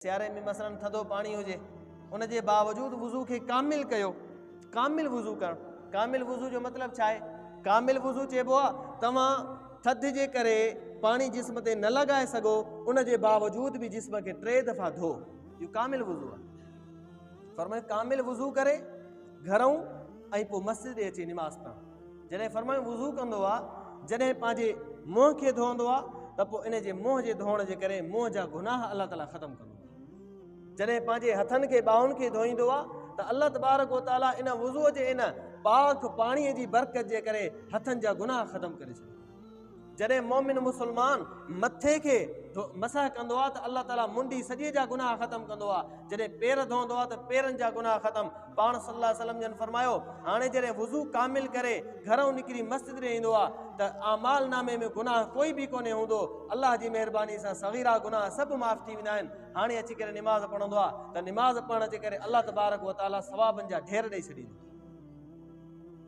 सियारे में मसलन थधो पानी हुजे उन जे बावजूद वुज़ू के कामिल कयो। कामिल वुज़ू करण, कामिल वुज़ू जो मतलब छा आहे? कामिल वुज़ू चइबो आहे तव्हां थधि जे करे पानी जिस्म ते न लॻाए सघो उन जे बावजूद भी जिस्म के 3 दफ़ा धो, इहो कामिल वुज़ू आहे। फरमाए कामिल वुज़ू करे घरऊं ऐं पोइ मस्जिद अची निमाज़ पढ़ण। जॾहिं फरमाए वुज़ू कंदो आहे जॾहिं पंहिंजे मुंहं खे धोअंदो आहे त पोइ इन जे मुंहं जे धोअण जे करे मुंहं जा गुनाह अल्लाह ताला ख़तमु कंदो। जॾहिं पंहिंजे हथनि खे ॿाहुनि खे धोईंदो आहे त अल्लाह तबारक व ताला इन वुज़ूअ जे इन पाक पाणीअ जी बरकत जे करे हथनि जा गुनाह ख़तमु करे छॾियो। जॾहिं मोमिन मुसलमान मथे खे मसह कंदो आहे त अल्लाह ताला मुंडी सॼे जा गुनाह ख़तमु कंदो आहे। जॾहिं पेर धोईंदो आहे त पेरनि जा गुनाह ख़तमु। पाण सल्लल्लाहु अलैहि वसल्लम जन फरमायो हाणे जॾहिं वुज़ू कामिल करे घरों निकिरी मस्जिद में ईंदो आहे त आमाल नामे में गुनाह कोई बि कोन्हे हूंदो। अल्लाह जी महिरबानी सां सगीरा गुनाह सभु माफ़ थी वेंदा आहिनि। हाणे अची करे निमाज़ पढ़ंदो आहे त निमाज़ पढ़ण जे करे अल्लाह तबारक व ताला सवाबनि जा ढेर ॾेई छॾींदो।